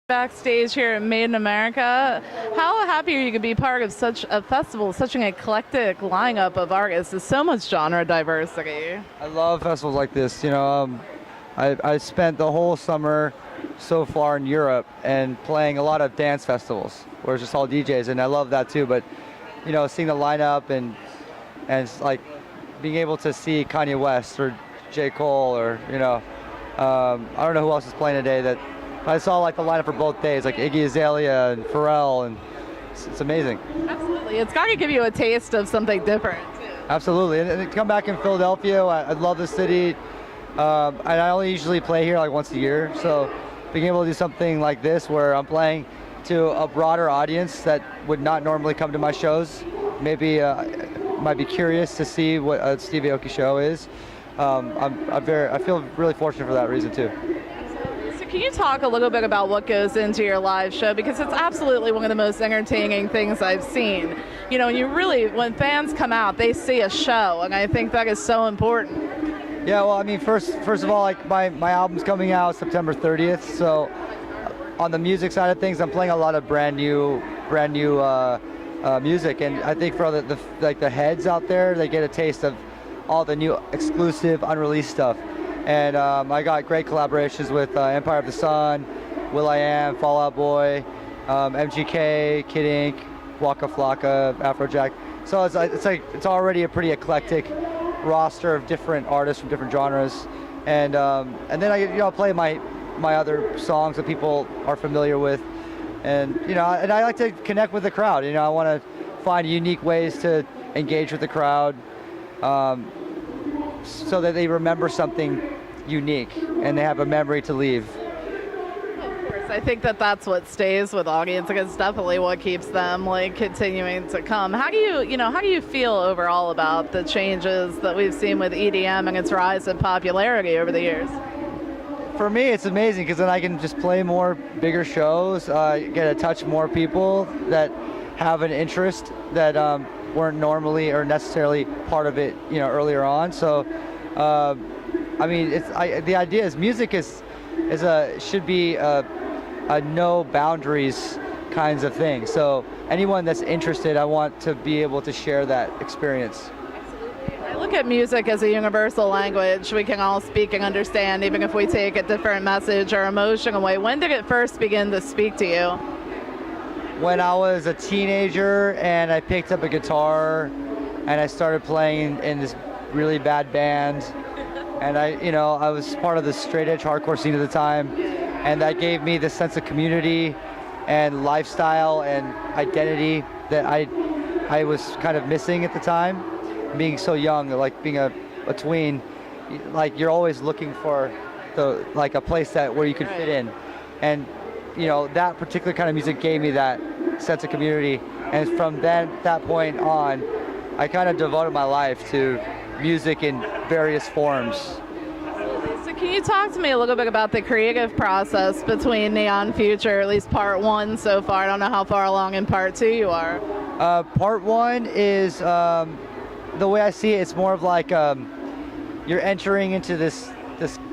Backstage here at Made in America. How happy are you to be part of such a festival, such an eclectic lineup of artists? There's so much genre diversity. I love festivals like this. I spent the whole summer so far in Europe and playing a lot of dance festivals where it's just all DJs, and I love that too. But seeing the lineup and it's like being able to see Kanye West or J. Cole or I don't know who else is playing today. That I saw like the lineup for both days, like Iggy Azalea and Pharrell, and it's amazing. Absolutely, it's got to give you a taste of something different too. Absolutely, and to come back in Philadelphia, I love the city. And I only usually play here like once a year, so being able to do something like this where I'm playing to a broader audience that would not normally come to my shows, maybe might be curious to see what a Steve Aoki show is. I feel really fortunate for that reason too. Can you talk a little bit about what goes into your live show? Because it's absolutely one of the most entertaining things I've seen. When fans come out, they see a show, and I think that is so important. Yeah, well, I mean, first of all, like my album's coming out September 30th, so on the music side of things, I'm playing a lot of brand new music, and I think for the heads out there, they get a taste of all the new exclusive, unreleased stuff. And I got great collaborations with Empire of the Sun, will.i.am, Fall Out Boy, MGK, Kid Ink, Waka Flocka, Afrojack. So it's already a pretty eclectic roster of different artists from different genres. And then I play my other songs that people are familiar with. And and I like to connect with the crowd. I want to find unique ways to engage with the crowd, so that they remember something unique and they have a memory to leave. Of course, I think that's what stays with audience. It's definitely what keeps them continuing to come. How do you feel overall about the changes that we've seen with EDM and its rise in popularity over the years? For me, it's amazing because then I can just play more bigger shows, get to touch more people that have an interest that weren't normally or necessarily part of it, earlier on. So, the idea is music should be a no boundaries kinds of thing. So anyone that's interested, I want to be able to share that experience. Absolutely. I look at music as a universal language we can all speak and understand, even if we take a different message or emotion away. When did it first begin to speak to you? When I was a teenager and I picked up a guitar and I started playing in this really bad band, and I was part of the straight edge hardcore scene at the time, and that gave me this sense of community and lifestyle and identity that I was kind of missing at the time. Being so young, like being a tween, like you're always looking for a place where you could fit in, and that particular kind of music gave me that sense of community. And from that point on, I kind of devoted my life to music in various forms. So can you talk to me a little bit about the creative process between Neon Future, at least part one so far? I don't know how far along in part two you are. Part one is, the way I see it, it's more of like you're entering into this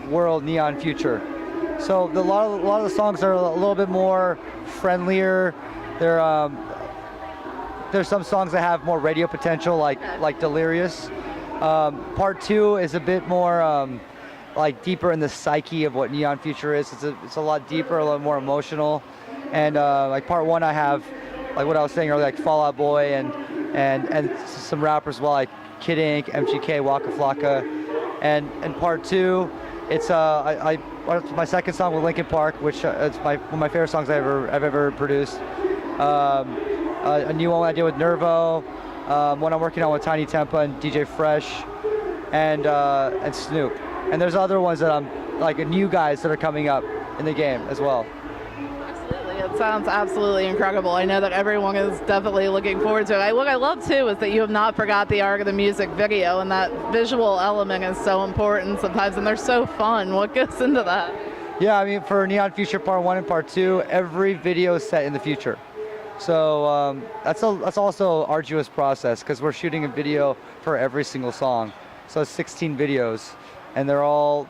world, Neon Future. So a lot of the songs are a little bit more friendlier. There's some songs that have more radio potential, like Delirious. Part two is a bit more deeper in the psyche of what Neon Future is. It's a lot deeper, a lot more emotional. And part one, I have what I was saying earlier, like Fall Out Boy and some rappers as well, like Kid Ink, MGK, Waka Flocka. And part two, it's my second song with Linkin Park, which is one of my favorite songs I've ever produced. A new one I did with Nervo, one I'm working on with Tiny Tempa and DJ Fresh, and Snoop. And there's other ones that I'm new guys that are coming up in the game as well. Absolutely, it sounds absolutely incredible. I know that everyone is definitely looking forward to it. What I love too is that you have not forgot the art of the music video, and that visual element is so important sometimes, and they're so fun. What goes into that? Yeah, I mean, for Neon Future Part 1 and Part 2, every video is set in the future. So that's also an arduous process because we're shooting a video for every single song. So it's 16 videos, and they're all,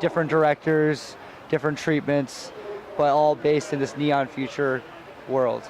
different directors, different treatments. but all based in this neon future world.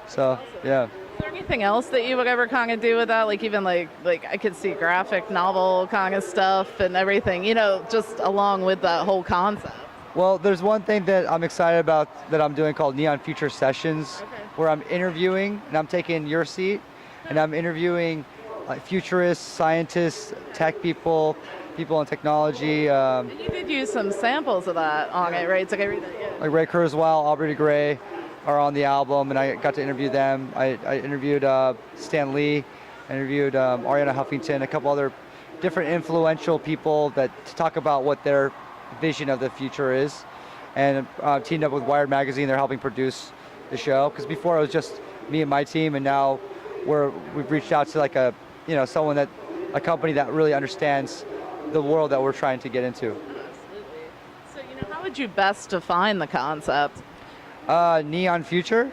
So yeah. Is there anything else that you would ever kind of do with that? Like even like I could see graphic novel kind of stuff and everything, you know, just along with that whole concept. Well, there's one thing that I'm excited about that I'm doing called Neon Future Sessions, where I'm interviewing, and I'm taking your seat, and I'm interviewing like futurists, scientists, tech people, people in technology. And you did use some samples of that on it, right? So I read that, yeah. Like Ray Kurzweil, Aubrey de Grey are on the album, and I got to interview them. I interviewed Stan Lee, interviewed Ariana Huffington, a couple other different influential people to talk about what their vision of the future is, and teamed up with Wired Magazine. They're helping produce the show, because before it was just me and my team, and now we've reached out to like a company that really understands the world that we're trying to get into. Absolutely. So how would you best define the concept? Neon future?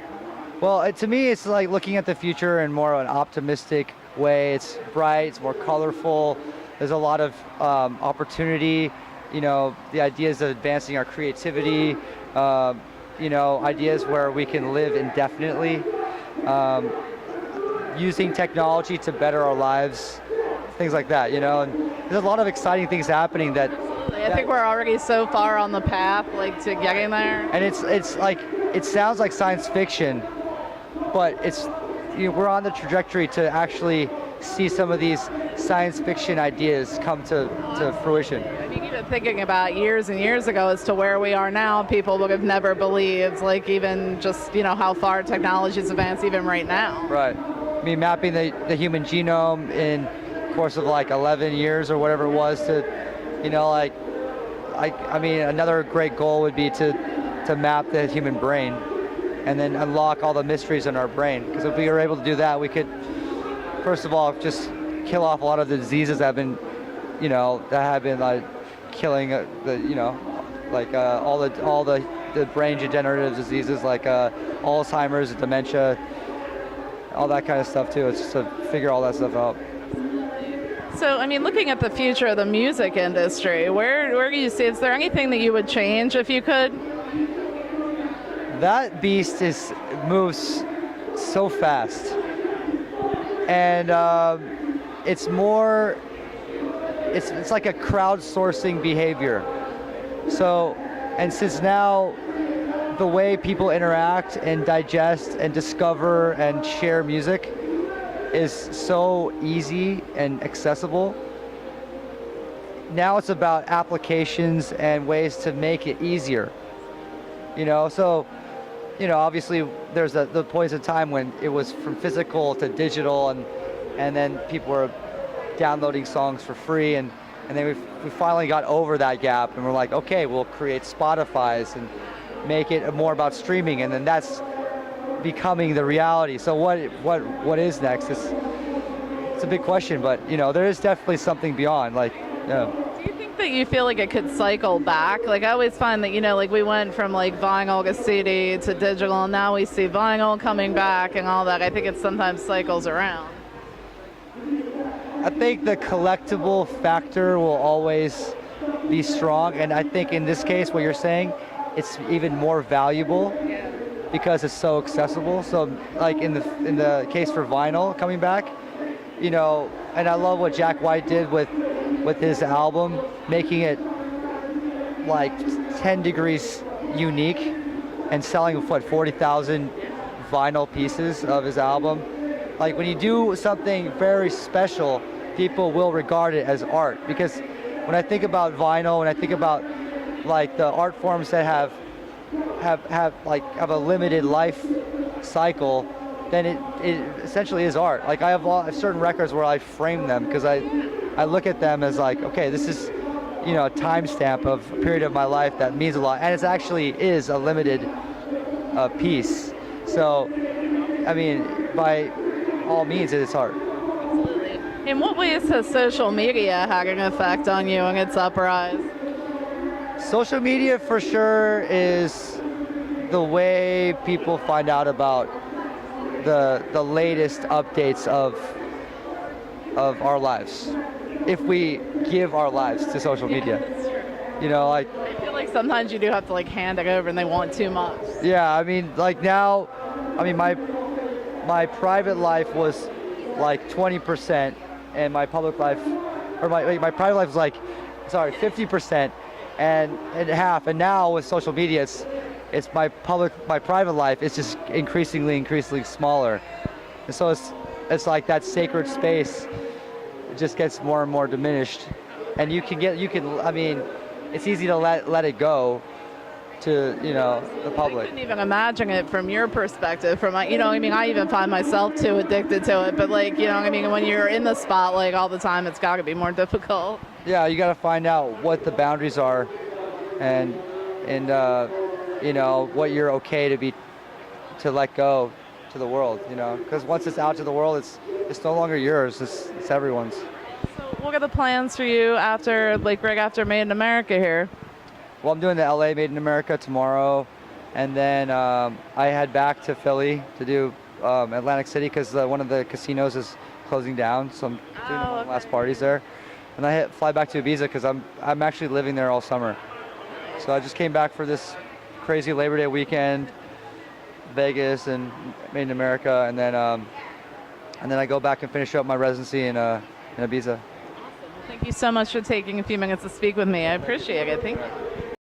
Well, to me, it's like looking at the future in more of an optimistic way. It's bright, it's more colorful. There's a lot of opportunity. The ideas of advancing our creativity, ideas where we can live indefinitely, using technology to better our lives, things like that, and there's a lot of exciting things happening that I think we're already so far on the path, to getting there. And it's like, it sounds like science fiction, but we're on the trajectory to actually see some of these science fiction ideas come to fruition. I mean, even thinking about years and years ago as to where we are now, people would have never believed, even just, how far technology's advanced even right now. Right. I mean, mapping the human genome in the course of 11 years or whatever it was to, another great goal would be to map the human brain and then unlock all the mysteries in our brain. Because if we were able to do that, we could, first of all, just kill off a lot of the diseases that have been, killing all the brain degenerative diseases like Alzheimer's, dementia, all that kind of stuff too. It's just to figure all that stuff out. So, looking at the future of the music industry, where do you see, is there anything that you would change if you could? That beast moves so fast. And it's like a crowdsourcing behavior. So, and since now the way people interact and digest and discover and share music is so easy and accessible, now it's about applications and ways to make it easier. Obviously there's the points in time when it was from physical to digital, and then people were downloading songs for free, and then we finally got over that gap, and we're like, okay, we'll create Spotify's and make it more about streaming, and then that's becoming the reality. So what is next? It's a big question, but there is definitely something beyond. Do you think that you feel like it could cycle back? I always find that we went from vinyl to CD to digital, and now we see vinyl coming back and all that. I think it sometimes cycles around. I think the collectible factor will always be strong, and I think in this case, what you're saying, it's even more valuable because it's so accessible. So, in the case for vinyl coming back, and I love what Jack White did with his album, making it 10 degrees unique and selling 40,000 vinyl pieces of his album. When you do something very special, people will regard it as art. Because when I think about vinyl, when I think about the art forms that have a limited life cycle, then it essentially is art. I have certain records where I frame them because I look at them as okay, this is a timestamp of a period of my life that means a lot, and it actually is a limited piece. So, by all means, it is art. Absolutely. In what ways has social media had an effect on you and its uprise? Social media for sure is the way people find out about the latest updates of our lives, if we give our lives to social media. That's true. You know, like, I feel like sometimes you do have to like hand it over and they want too much. yeah, I mean, like now, I mean, my private life was like 20%, and my public life, or my private life was like, sorry, 50%, and half. And now with social media, it's my private life is just increasingly smaller, and so it's like that sacred space. It just gets more and more diminished, and I mean, it's easy to let it go to, you know, the I public. couldn't even imagine it from your perspective. From my, you know, I mean, I even find myself too addicted to it. But like, you know, I mean, when you're in the spotlight all the time, it's got to be more difficult. Yeah, you got to find out what the boundaries are, and you know, what you're okay to let go to the world. You know, because once it's out to the world, it's no longer yours. It's everyone's. So, what are the plans for you after, like, right after Made in America here? Well, I'm doing the LA Made in America tomorrow, and then I head back to Philly to do Atlantic City because one of the casinos is closing down, so I'm doing one of the last parties there. And I fly back to Ibiza because I'm actually living there all summer. So I just came back for this crazy Labor Day weekend, Vegas and Made in America, and then I go back and finish up my residency in Ibiza. Thank you so much for taking a few minutes to speak with me. I appreciate it. Thank you.